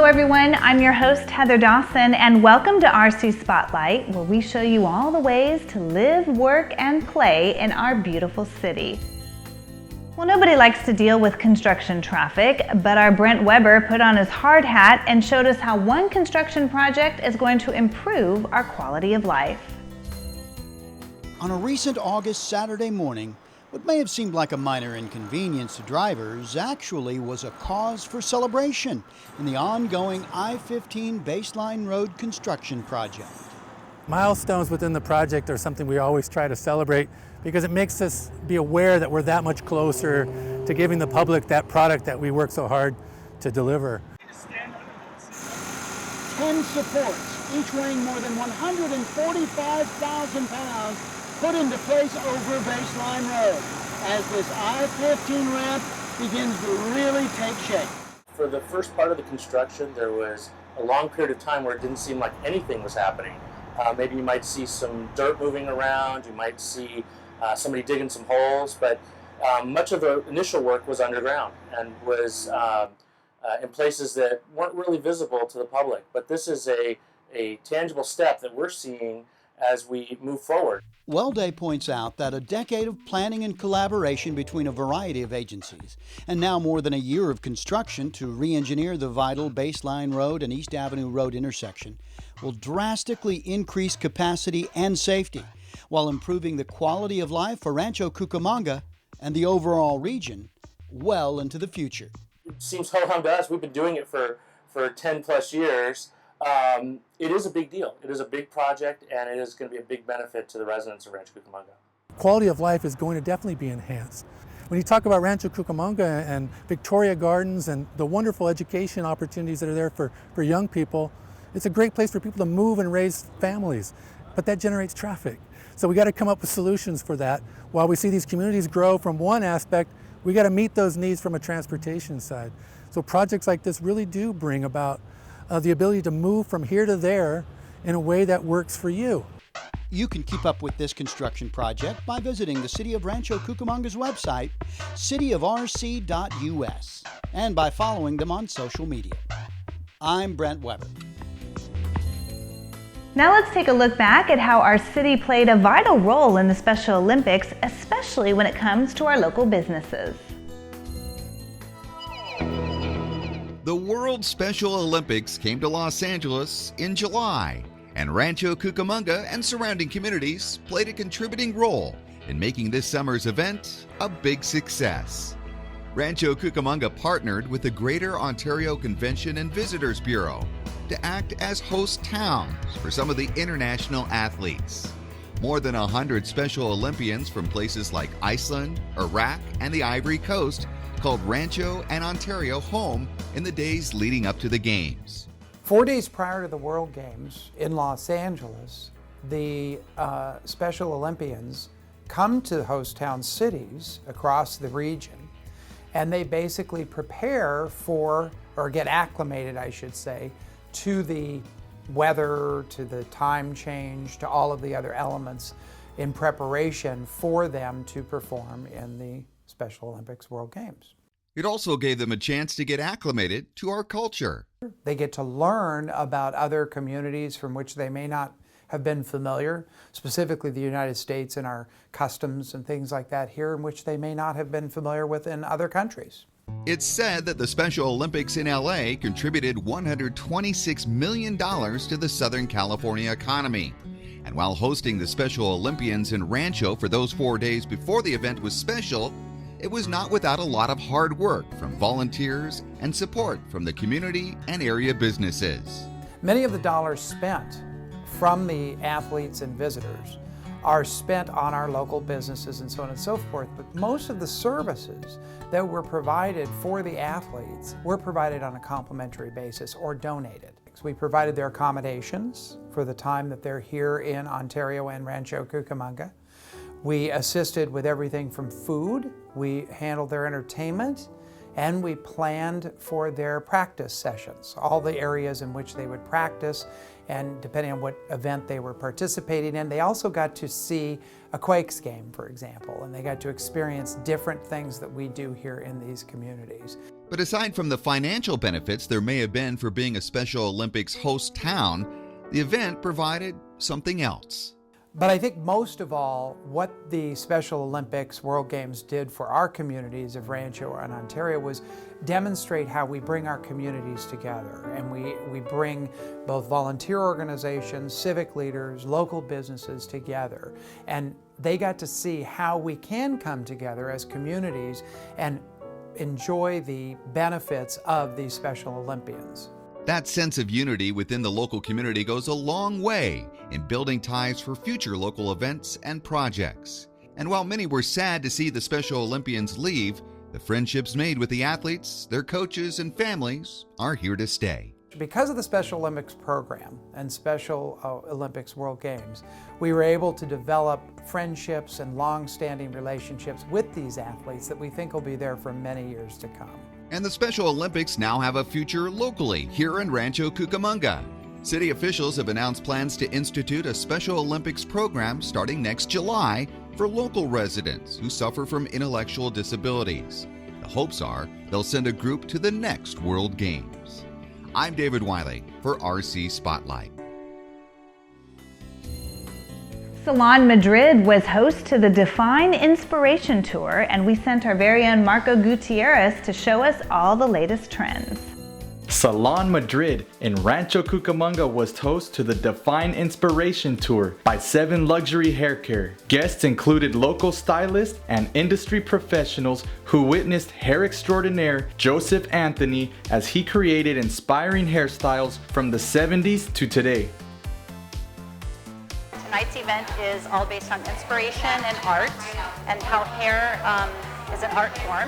everyone, I'm your host Heather Dawson and welcome to RC Spotlight, where we show you all the ways to live, work, and play in our beautiful city. Well, nobody likes to deal with construction traffic, but our Brent Weber put on his hard hat and showed us how one construction project is going to improve our quality of life. On a recent August Saturday morning, what may have seemed like a minor inconvenience to drivers actually was a cause for celebration in the ongoing I-15 Baseline Road construction project. Milestones within the project are something we always try to celebrate because it makes us be aware that we're that much closer to giving the public that product that we work so hard to deliver. 10 supports, each weighing more than 145,000 pounds, put into place over Baseline Road as this I-15 ramp begins to really take shape. For the first part of the construction, there was a long period of time where it didn't seem like anything was happening. Maybe you might see some dirt moving around, you might see somebody digging some holes, but much of the initial work was underground and was in places that weren't really visible to the public. But this is a tangible step that we're seeing as we move forward. Wellday points out that a decade of planning and collaboration between a variety of agencies, and now more than a year of construction to re-engineer the vital Baseline Road and East Avenue Road intersection, will drastically increase capacity and safety, while improving the quality of life for Rancho Cucamonga and the overall region well into the future. It seems ho-hum to us. We've been doing it for 10 plus years. It is a big deal. It is a big project, and it is going to be a big benefit to the residents of Rancho Cucamonga. Quality of life is going to definitely be enhanced. When you talk about Rancho Cucamonga and Victoria Gardens and the wonderful education opportunities that are there for young people, it's a great place for people to move and raise families, but that generates traffic. So we got to come up with solutions for that. While we see these communities grow from one aspect, we got to meet those needs from a transportation side. So projects like this really do bring about the ability to move from here to there in a way that works for you. You can keep up with this construction project by visiting the City of Rancho Cucamonga's website, cityofrc.us, and by following them on social media. I'm Brent Weber. Now let's take a look back at how our city played a vital role in the Special Olympics, especially when it comes to our local businesses. The World Special Olympics came to Los Angeles in July, and Rancho Cucamonga and surrounding communities played a contributing role in making this summer's event a big success. Rancho Cucamonga partnered with the Greater Ontario Convention and Visitors Bureau to act as host towns for some of the international athletes. More than 100 Special Olympians from places like Iceland, Iraq, and the Ivory Coast called Rancho and Ontario home in the days leading up to the Games. 4 days prior to the World Games in Los Angeles, the Special Olympians come to host town cities across the region, and they basically prepare for, or get acclimated, I should say, to the weather, to the time change, to all of the other elements in preparation for them to perform in the Special Olympics World Games. It also gave them a chance to get acclimated to our culture. They get to learn about other communities from which they may not have been familiar, specifically the United States and our customs and things like that here, in which they may not have been familiar with in other countries. It's said that the Special Olympics in LA contributed $126 million to the Southern California economy. And while hosting the Special Olympians in Rancho for those 4 days before the event was special, it was not without a lot of hard work from volunteers and support from the community and area businesses. Many of the dollars spent from the athletes and visitors are spent on our local businesses and so on and so forth, but most of the services that were provided for the athletes were provided on a complimentary basis or donated. We provided their accommodations for the time that they're here in Ontario and Rancho Cucamonga. We assisted with everything from food, we handled their entertainment, and we planned for their practice sessions, all the areas in which they would practice, and depending on what event they were participating in. They also got to see a Quakes game, for example, and they got to experience different things that we do here in these communities. But aside from the financial benefits there may have been for being a Special Olympics host town, the event provided something else. But I think most of all, what the Special Olympics World Games did for our communities of Rancho and Ontario was demonstrate how we bring our communities together. And we bring both volunteer organizations, civic leaders, local businesses together. And they got to see how we can come together as communities and enjoy the benefits of these Special Olympians. That sense of unity within the local community goes a long way in building ties for future local events and projects. And while many were sad to see the Special Olympians leave, the friendships made with the athletes, their coaches, and families are here to stay. Because of the Special Olympics program and Special Olympics World Games, we were able to develop friendships and long-standing relationships with these athletes that we think will be there for many years to come. And the Special Olympics now have a future locally here in Rancho Cucamonga. City officials have announced plans to institute a Special Olympics program starting next July for local residents who suffer from intellectual disabilities. The hopes are they'll send a group to the next World Games. I'm David Wiley for RC Spotlight. Salon Madrid was host to the Define Inspiration Tour, and we sent our very own Marco Gutierrez to show us all the latest trends. Salon Madrid in Rancho Cucamonga was host to the Define Inspiration Tour by 7 Luxury Hair Care. Guests included local stylists and industry professionals who witnessed hair extraordinaire Joseph Anthony as he created inspiring hairstyles from the 70s to today. Tonight's event is all based on inspiration and art and how hair is an art form.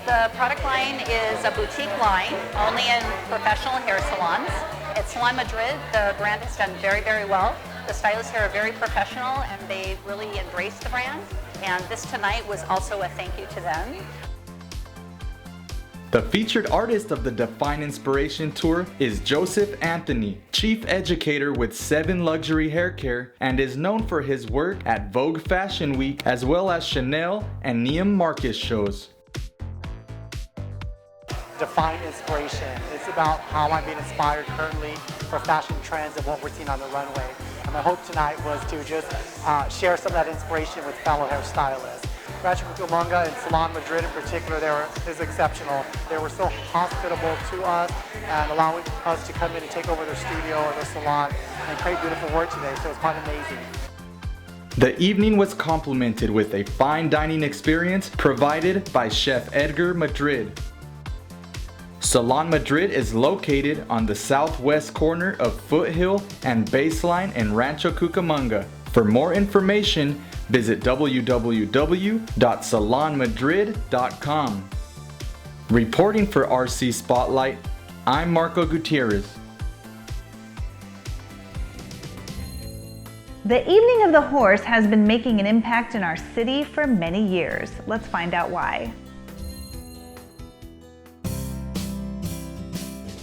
The product line is a boutique line, only in professional hair salons. At Salon Madrid, the brand has done very, very well. The stylists here are very professional and they really embrace the brand. And this tonight was also a thank you to them. The featured artist of the Define Inspiration Tour is Joseph Anthony, chief educator with 7 Luxury Hair Care, and is known for his work at Vogue Fashion Week as well as Chanel and Neiman Marcus shows. Define inspiration. It's about how I'm being inspired currently for fashion trends and what we're seeing on the runway. And my hope tonight was to just share some of that inspiration with fellow hairstylists. Rancho Cucamonga and Salon Madrid in particular is exceptional. They were so hospitable to us and allowing us to come in and take over their studio or their salon and create beautiful work today, so it's quite amazing. The evening was complemented with a fine dining experience provided by Chef Edgar Madrid. Salon Madrid is located on the southwest corner of Foothill and Baseline in Rancho Cucamonga. For more information, visit www.salonmadrid.com. Reporting for RC Spotlight, I'm Marco Gutierrez. The Evening of the Horse has been making an impact in our city for many years. Let's find out why.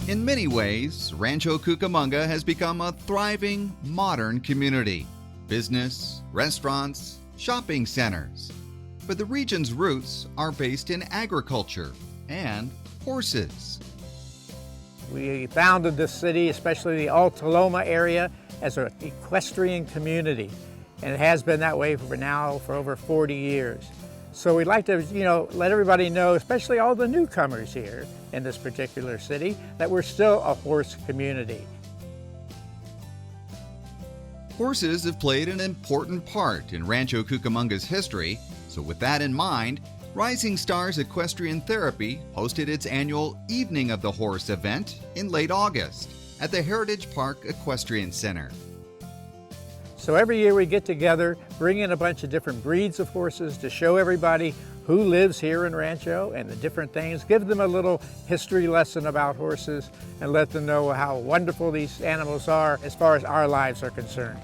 In many ways, Rancho Cucamonga has become a thriving, modern community. Business, restaurants, shopping centers. But the region's roots are based in agriculture and horses. We founded this city, especially the Alta Loma area, as an equestrian community. And it has been that way for over 40 years. So we'd like to, let everybody know, especially all the newcomers here in this particular city, that we're still a horse community. Horses have played an important part in Rancho Cucamonga's history, so with that in mind, Rising Stars Equestrian Therapy hosted its annual Evening of the Horse event in late August at the Heritage Park Equestrian Center. So every year we get together, bring in a bunch of different breeds of horses to show everybody who lives here in Rancho and the different things, give them a little history lesson about horses and let them know how wonderful these animals are as far as our lives are concerned.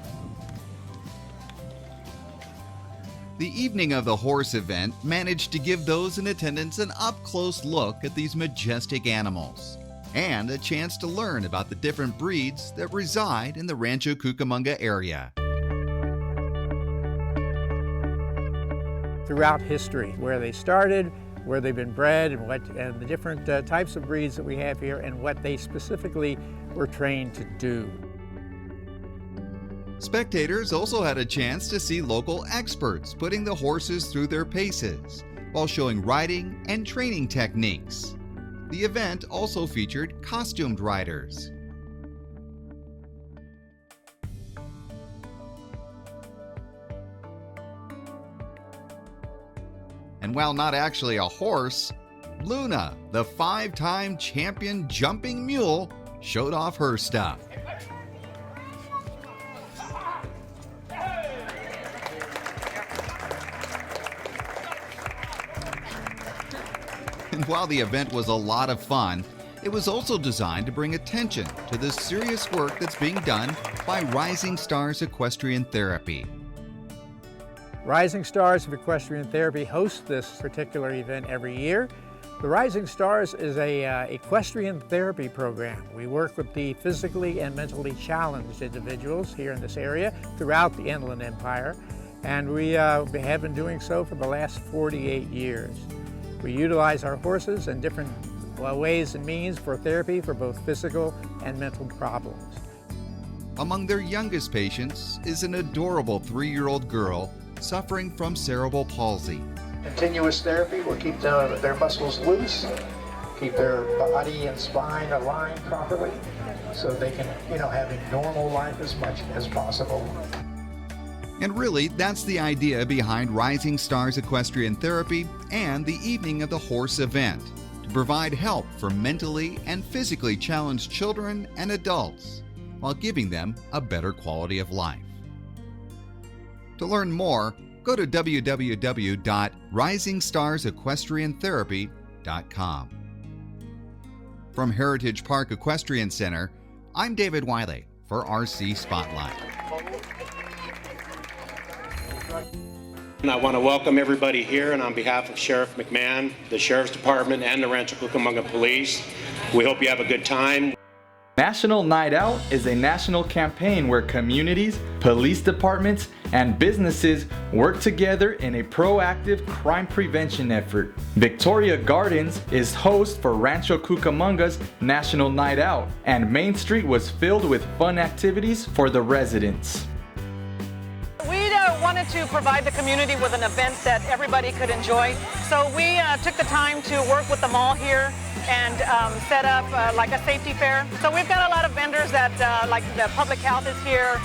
The Evening of the Horse event managed to give those in attendance an up-close look at these majestic animals and a chance to learn about the different breeds that reside in the Rancho Cucamonga area. Throughout history, where they started, where they've been bred and the different types of breeds that we have here and what they specifically were trained to do. Spectators also had a chance to see local experts putting the horses through their paces while showing riding and training techniques. The event also featured costumed riders. And while not actually a horse, Luna, the 5-time champion jumping mule, showed off her stuff. And while the event was a lot of fun, it was also designed to bring attention to the serious work that's being done by Rising Stars Equestrian Therapy. Rising Stars of Equestrian Therapy hosts this particular event every year. The Rising Stars is an equestrian therapy program. We work with the physically and mentally challenged individuals here in this area throughout the Inland Empire, and we have been doing so for the last 48 years. We utilize our horses in different ways and means for therapy for both physical and mental problems. Among their youngest patients is an adorable 3-year-old girl suffering from cerebral palsy. Continuous therapy will keep their muscles loose, keep their body and spine aligned properly so they can, have a normal life as much as possible. And really, that's the idea behind Rising Stars Equestrian Therapy and the Evening of the Horse event, to provide help for mentally and physically challenged children and adults while giving them a better quality of life. To learn more, go to www.risingstars.equestriantherapy.com. From Heritage Park Equestrian Center, I'm David Wiley for RC Spotlight. And I want to welcome everybody here, and on behalf of Sheriff McMahon, the Sheriff's Department, and the Rancho Cucamonga Police, we hope you have a good time. National Night Out is a national campaign where communities, police departments, and businesses work together in a proactive crime prevention effort. Victoria Gardens is host for Rancho Cucamonga's National Night Out, and Main Street was filled with fun activities for the residents. We wanted to provide the community with an event that everybody could enjoy. So we took the time to work with the mall here and set up like a safety fair. So we've got a lot of vendors that, like the public health is here.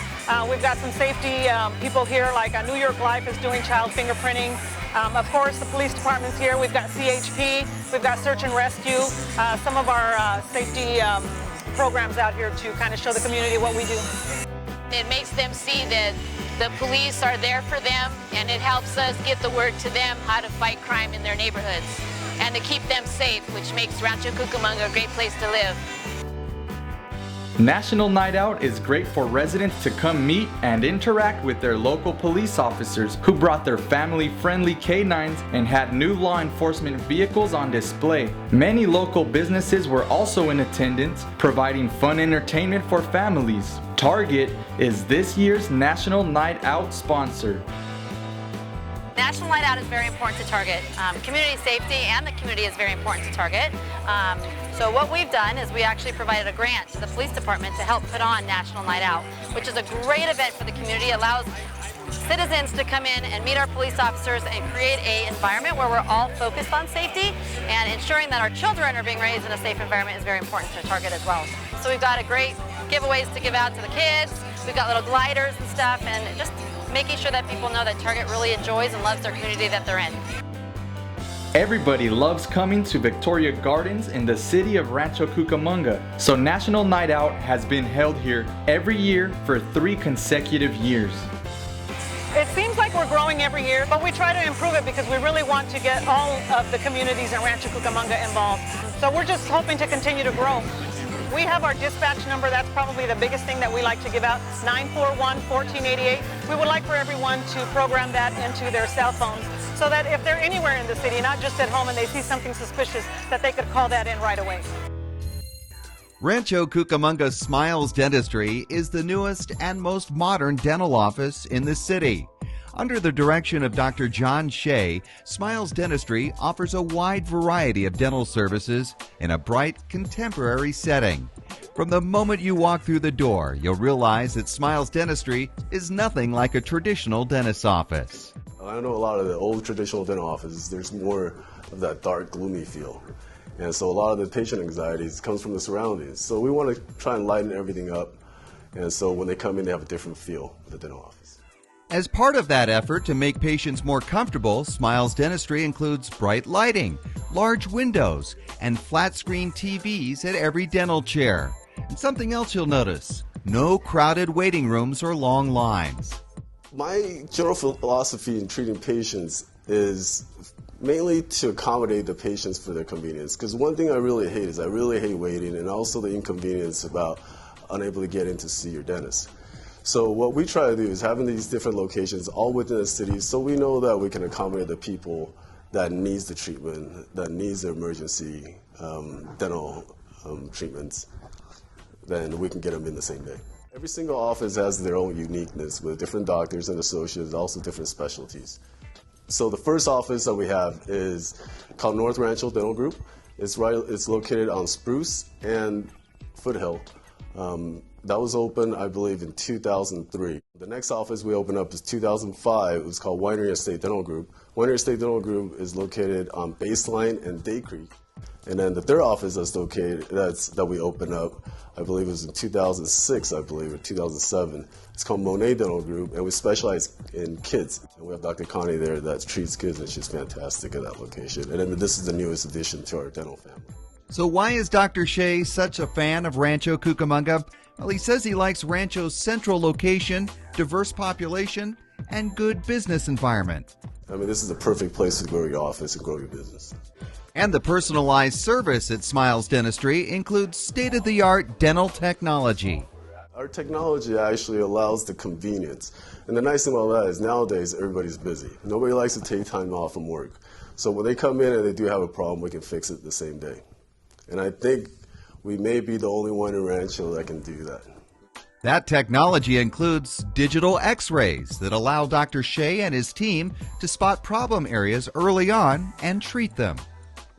We've got some safety people here, like New York Life is doing child fingerprinting. Of course, the police department's here. We've got CHP, we've got search and rescue, some of our safety programs out here to kind of show the community what we do. It makes them see that the police are there for them, and it helps us get the word to them how to fight crime in their neighborhoods and to keep them safe, which makes Rancho Cucamonga a great place to live. National Night Out is great for residents to come meet and interact with their local police officers who brought their family-friendly canines and had new law enforcement vehicles on display. Many local businesses were also in attendance, providing fun entertainment for families. Target is this year's National Night Out sponsor. National Night Out is very important to Target. Community safety and the community is very important to Target. So what we've done is we actually provided a grant to the police department to help put on National Night Out, which is a great event for the community. It allows citizens to come in and meet our police officers and create an environment where we're all focused on safety, and ensuring that our children are being raised in a safe environment is very important to Target as well. So we've got a great giveaways to give out to the kids. We've got little gliders and stuff, and just making sure that people know that Target really enjoys and loves their community that they're in. Everybody loves coming to Victoria Gardens in the city of Rancho Cucamonga, so National Night Out has been held here every year for 3 consecutive years. It seems like we're growing every year, but we try to improve it because we really want to get all of the communities in Rancho Cucamonga involved. So we're just hoping to continue to grow. We have our dispatch number. That's probably the biggest thing that we like to give out, 941-1488. We would like for everyone to program that into their cell phones so that if they're anywhere in the city, not just at home, and they see something suspicious, that they could call that in right away. Rancho Cucamonga Smiles Dentistry is the newest and most modern dental office in the city. Under the direction of Dr. John Shea, Smiles Dentistry offers a wide variety of dental services in a bright, contemporary setting. From the moment you walk through the door, you'll realize that Smiles Dentistry is nothing like a traditional dentist's office. I know a lot of the old traditional dental offices, there's more of that dark, gloomy feel. And so a lot of the patient anxieties comes from the surroundings. So we want to try and lighten everything up. And so when they come in, they have a different feel for the dental office. As part of that effort to make patients more comfortable, Smiles Dentistry includes bright lighting, large windows, and flat-screen TVs at every dental chair. And something else you'll notice, no crowded waiting rooms or long lines. My general philosophy in treating patients is mainly to accommodate the patients for their convenience. Because one thing I really hate waiting, and also the inconvenience about unable to get in to see your dentist. So what we try to do is having these different locations all within the city, so we know that we can accommodate the people that needs the treatment, that needs the emergency dental treatments, then we can get them in the same day. Every single office has their own uniqueness with different doctors and associates, also different specialties. So the first office that we have is called North Rancho Dental Group. It's located on Spruce and Foothill. That was open, I believe, in 2003. The next office we opened up is 2005. It was called Winery Estate Dental Group. Winery Estate Dental Group is located on Baseline and Day Creek. And then the third office that we opened up, I believe it was in 2006, or 2007. It's called Monet Dental Group, and we specialize in kids. And we have Dr. Connie there that treats kids, and she's fantastic at that location. And then this is the newest addition to our dental family. So why is Dr. Shea such a fan of Rancho Cucamonga? Well, he says he likes Rancho's central location, diverse population, and good business environment. I mean, this is a perfect place to grow your office and grow your business. And the personalized service at Smiles Dentistry includes state-of-the-art dental technology. Our technology actually allows the convenience. And the nice thing about that is nowadays everybody's busy. Nobody likes to take time off from work. So when they come in and they do have a problem, we can fix it the same day. And I think we may be the only one in Rancho that can do that. That technology includes digital x-rays that allow Dr. Shea and his team to spot problem areas early on and treat them.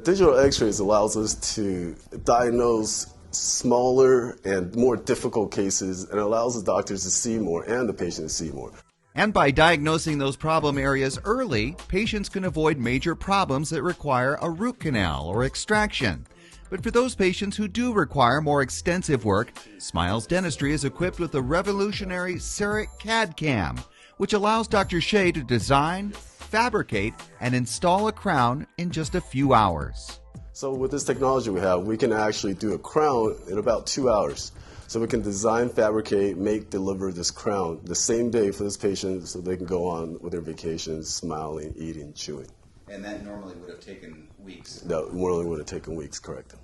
Digital x-rays allows us to diagnose smaller and more difficult cases and allows the doctors to see more and the patient to see more. And by diagnosing those problem areas early, patients can avoid major problems that require a root canal or extraction. But for those patients who do require more extensive work, Smiles Dentistry is equipped with the revolutionary CEREC CAD-CAM, which allows Dr. Shea to design, fabricate, and install a crown in just a few hours. So with this technology we have, we can actually do a crown in about 2 hours. So we can design, fabricate, deliver this crown the same day for this patient so they can go on with their vacations, smiling, eating, chewing. And that normally would have taken weeks. That normally would have taken weeks, correct.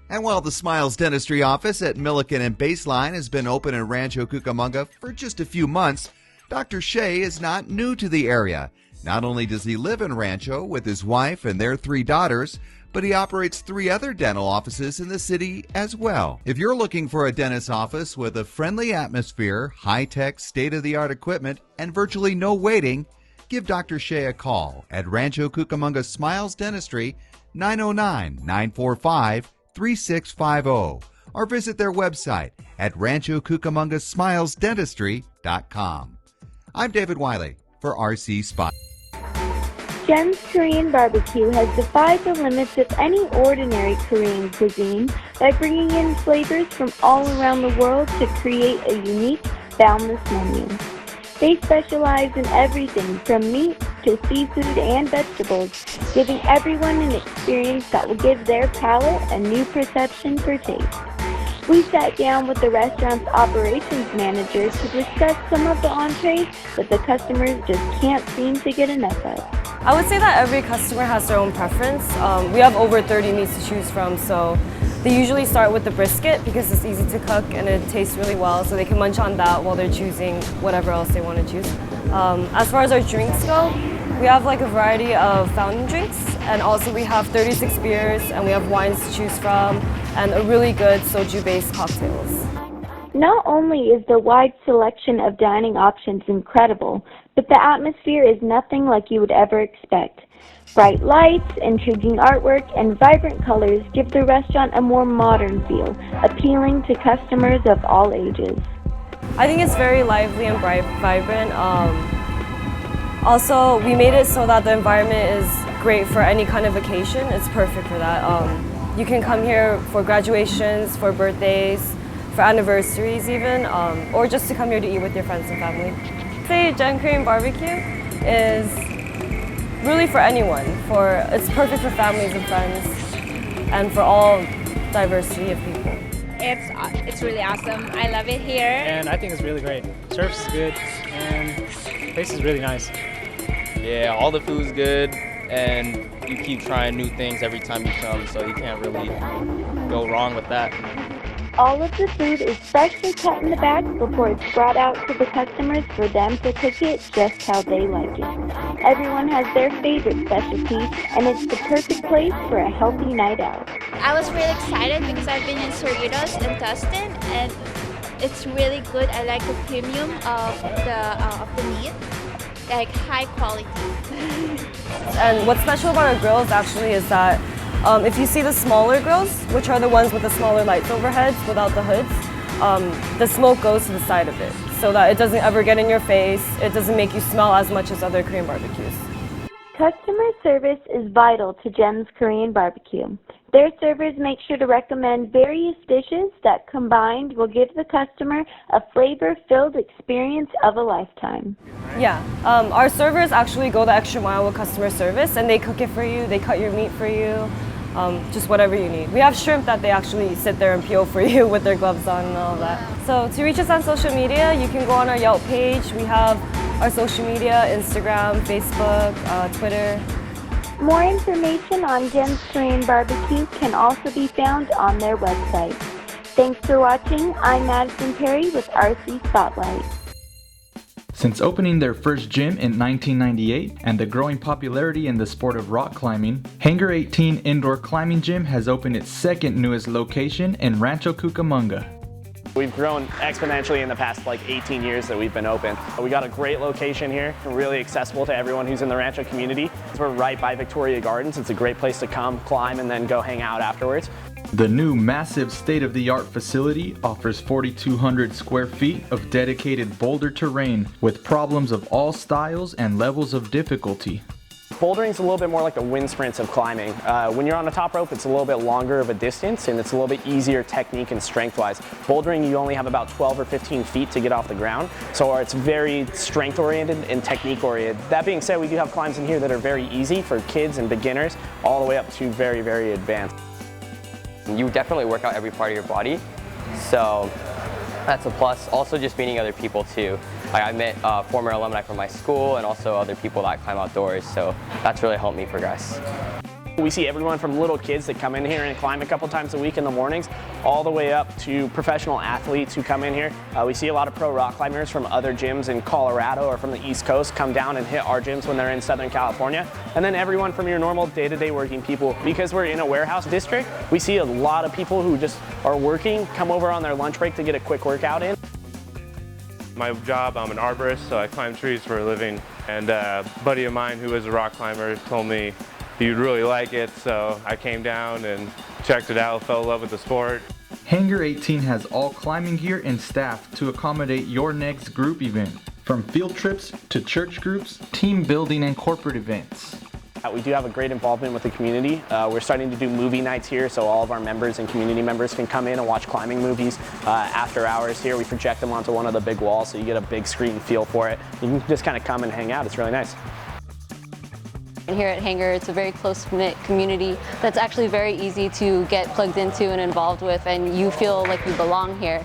And while the Smiles Dentistry office at Milliken and Baseline has been open in Rancho Cucamonga for just a few months, Dr. Shea is not new to the area. Not only does he live in Rancho with his wife and their 3 daughters, but he operates 3 other dental offices in the city as well. If you're looking for a dentist's office with a friendly atmosphere, high-tech, state-of-the-art equipment, and virtually no waiting, give Dr. Shea a call at Rancho Cucamonga Smiles Dentistry, 909-945-3650, or visit their website at ranchocucamongasmilesdentistry.com. I'm David Wiley for RC Spot. Jen's Korean BBQ has defied the limits of any ordinary Korean cuisine by bringing in flavors from all around the world to create a unique, boundless menu. They specialize in everything from meat to seafood and vegetables, giving everyone an experience that will give their palate a new perception for taste. We sat down with the restaurant's operations manager to discuss some of the entrees that the customers just can't seem to get enough of. I would say that every customer has their own preference. We have over 30 meats to choose from, so they usually start with the brisket because it's easy to cook and it tastes really well, so they can munch on that while they're choosing whatever else they want to choose. As far as our drinks go, we have like a variety of fountain drinks, and also we have 36 beers and we have wines to choose from and a really good soju-based cocktails. Not only is the wide selection of dining options incredible, but the atmosphere is nothing like you would ever expect. Bright lights, intriguing artwork, and vibrant colors give the restaurant a more modern feel, appealing to customers of all ages. I think it's very lively and vibrant. Also, we made it so that the environment is great for any kind of vacation. It's perfect for that. You can come here for graduations, for birthdays, for anniversaries even, or just to come here to eat with your friends and family. I'd say Gen Korean BBQ is really for anyone. It's perfect for families and friends and for all diversity of people. It's really awesome. I love it here. And I think it's really great. Service is good and the place is really nice. Yeah, all the food's good and you keep trying new things every time you come, so you can't really go wrong with that. All of the food is freshly cut in the bags before it's brought out to the customers for them to cook it just how they like it. Everyone has their favorite specialty, and it's the perfect place for a healthy night out. I was really excited because I've been in Cerritos and Tustin, and it's really good. I like the premium of the meat, like high quality. And what's special about our grills actually is that if you see the smaller grills, which are the ones with the smaller lights overheads without the hoods, the smoke goes to the side of it so that it doesn't ever get in your face. It doesn't make you smell as much as other Korean barbecues. Customer service is vital to Gem's Korean BBQ. Their servers make sure to recommend various dishes that combined will give the customer a flavor-filled experience of a lifetime. Yeah, our servers actually go the extra mile with customer service and they cook it for you, they cut your meat for you, just whatever you need. We have shrimp that they actually sit there and peel for you with their gloves on and all that. So to reach us on social media, you can go on our Yelp page. We have our social media, Instagram, Facebook, Twitter. More information on Gem's Korean BBQ can also be found on their website. Thanks for watching. I'm Madison Perry with RC Spotlight. Since opening their first gym in 1998 and the growing popularity in the sport of rock climbing, Hangar 18 Indoor Climbing Gym has opened its second newest location in Rancho Cucamonga. We've grown exponentially in the past 18 years that we've been open. We got a great location here, really accessible to everyone who's in the Rancho community. We're right by Victoria Gardens. It's a great place to come, climb, and then go hang out afterwards. The new massive state-of-the-art facility offers 4,200 square feet of dedicated boulder terrain with problems of all styles and levels of difficulty. Bouldering is a little bit more like the wind sprints of climbing. When you're on the top rope, it's a little bit longer of a distance and it's a little bit easier technique and strength-wise. Bouldering, you only have about 12 or 15 feet to get off the ground, so it's very strength-oriented and technique-oriented. That being said, we do have climbs in here that are very easy for kids and beginners, all the way up to very, very advanced. You definitely work out every part of your body, so that's a plus. Also just meeting other people too. I met former alumni from my school and also other people that climb outdoors, so that's really helped me progress. We see everyone from little kids that come in here and climb a couple times a week in the mornings, all the way up to professional athletes who come in here. We see a lot of pro rock climbers from other gyms in Colorado or from the East Coast come down and hit our gyms when they're in Southern California. And then everyone from your normal day-to-day working people. Because we're in a warehouse district, we see a lot of people who just are working, come over on their lunch break to get a quick workout in. My job, I'm an arborist, so I climb trees for a living. And a buddy of mine who is a rock climber told me you'd really like it, so I came down and checked it out, fell in love with the sport. Hangar 18 has all climbing gear and staff to accommodate your next group event, from field trips to church groups, team building, and corporate events. We do have a great involvement with the community. We're starting to do movie nights here, so all of our members and community members can come in and watch climbing movies after hours here. We project them onto one of the big walls, so you get a big screen feel for it. You can just kind of come and hang out. It's really nice. And here at Hangar, it's a very close-knit community that's actually very easy to get plugged into and involved with, and you feel like you belong here.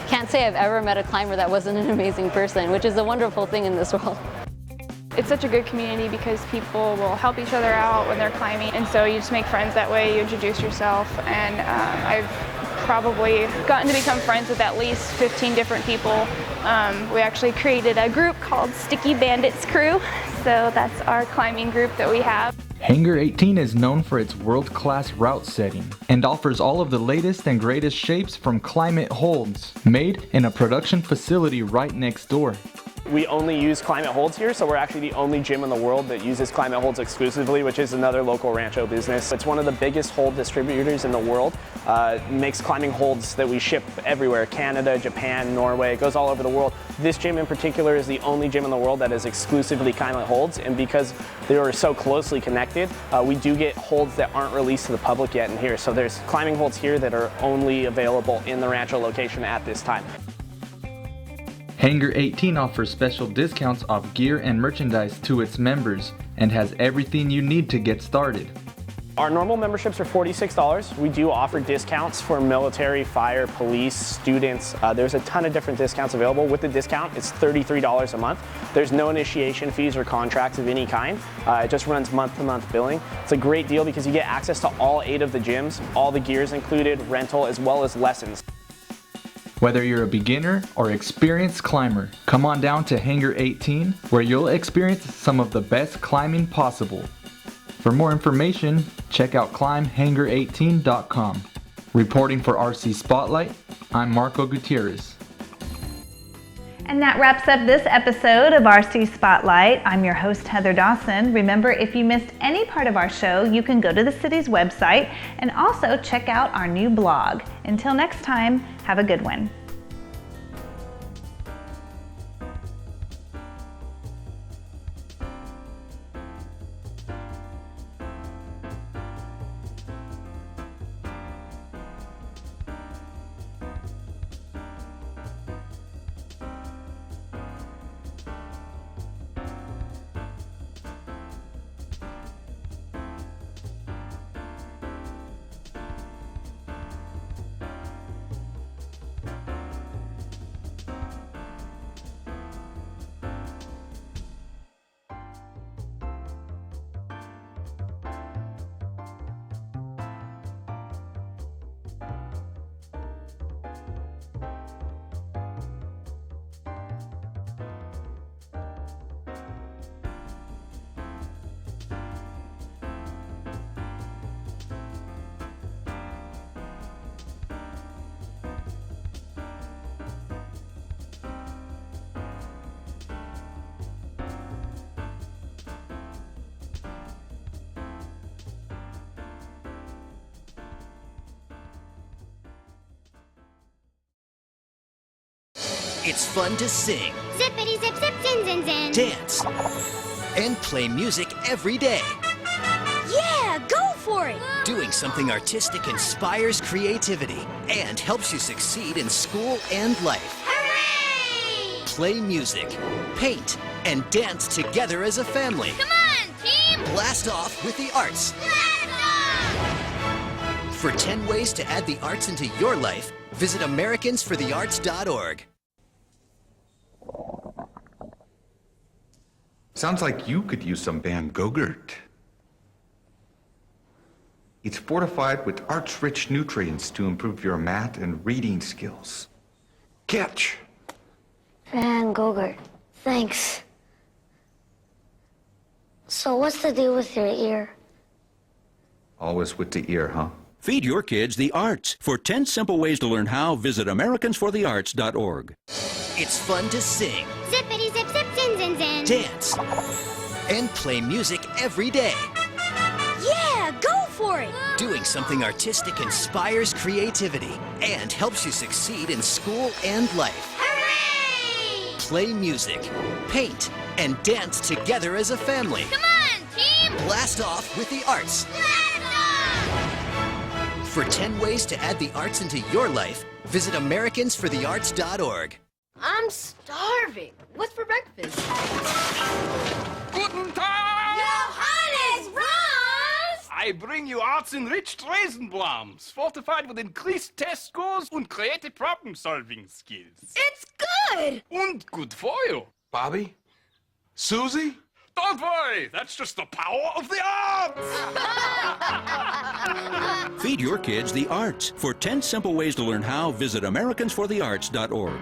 Can't say I've ever met a climber that wasn't an amazing person, which is a wonderful thing in this world. It's such a good community because people will help each other out when they're climbing, and so you just make friends that way, you introduce yourself, and I've probably gotten to become friends with at least 15 different people. We actually created a group called Sticky Bandits Crew, so that's our climbing group that we have. Hangar 18 is known for its world-class route setting and offers all of the latest and greatest shapes from climate holds, made in a production facility right next door. We only use climate holds here, so we're actually the only gym in the world that uses climate holds exclusively, which is another local Rancho business. It's one of the biggest hold distributors in the world. Makes climbing holds that we ship everywhere, Canada, Japan, Norway, it goes all over the world. This gym in particular is the only gym in the world that is exclusively climate holds, and because they are so closely connected, we do get holds that aren't released to the public yet in here. So there's climbing holds here that are only available in the Rancho location at this time. Hangar 18 offers special discounts off gear and merchandise to its members and has everything you need to get started. Our normal memberships are $46. We do offer discounts for military, fire, police, students. There's a ton of different discounts available. With the discount, it's $33 a month. There's no initiation fees or contracts of any kind. It just runs month-to-month billing. It's a great deal because you get access to all 8 of the gyms, all the gears included, rental, as well as lessons. Whether you're a beginner or experienced climber, come on down to Hangar 18 where you'll experience some of the best climbing possible. For more information, check out climbhangar18.com. Reporting for RC Spotlight, I'm Marco Gutierrez. And that wraps up this episode of RC Spotlight. I'm your host, Heather Dawson. Remember, if you missed any part of our show, you can go to the city's website and also check out our new blog. Until next time, have a good one. It's fun to sing, Zippity zip zip zin zin zin. dance, and play music every day. Yeah, go for it! Doing something artistic inspires creativity and helps you succeed in school and life. Hooray! Play music, paint, and dance together as a family. Come on, team! Blast off with the arts. Blast off! For 10 ways to add the arts into your life, visit AmericansForTheArts.org. Sounds like you could use some Van Gogurt. It's fortified with arts-rich nutrients to improve your math and reading skills. Catch! Van Gogurt, thanks. So what's the deal with your ear? Always with the ear, huh? Feed your kids the arts. For 10 simple ways to learn how, visit AmericansForTheArts.org. It's fun to sing, Zippity zip zip zin zin zin. dance, and play music every day. Yeah, go for it! Doing something artistic inspires creativity and helps you succeed in school and life. Hooray! Play music, paint, and dance together as a family. Come on, team! Blast off with the arts. Blast off! For 10 ways to add the arts into your life, visit AmericansForTheArts.org. I'm starving. What's for breakfast? Guten Tag! Johannes Brahms! I bring you arts-enriched Raisinblums, fortified with increased test scores and creative problem-solving skills. It's good! And good for you. Bobby? Susie? Don't worry, that's just the power of the arts! Feed your kids the arts. For 10 simple ways to learn how, visit AmericansForTheArts.org.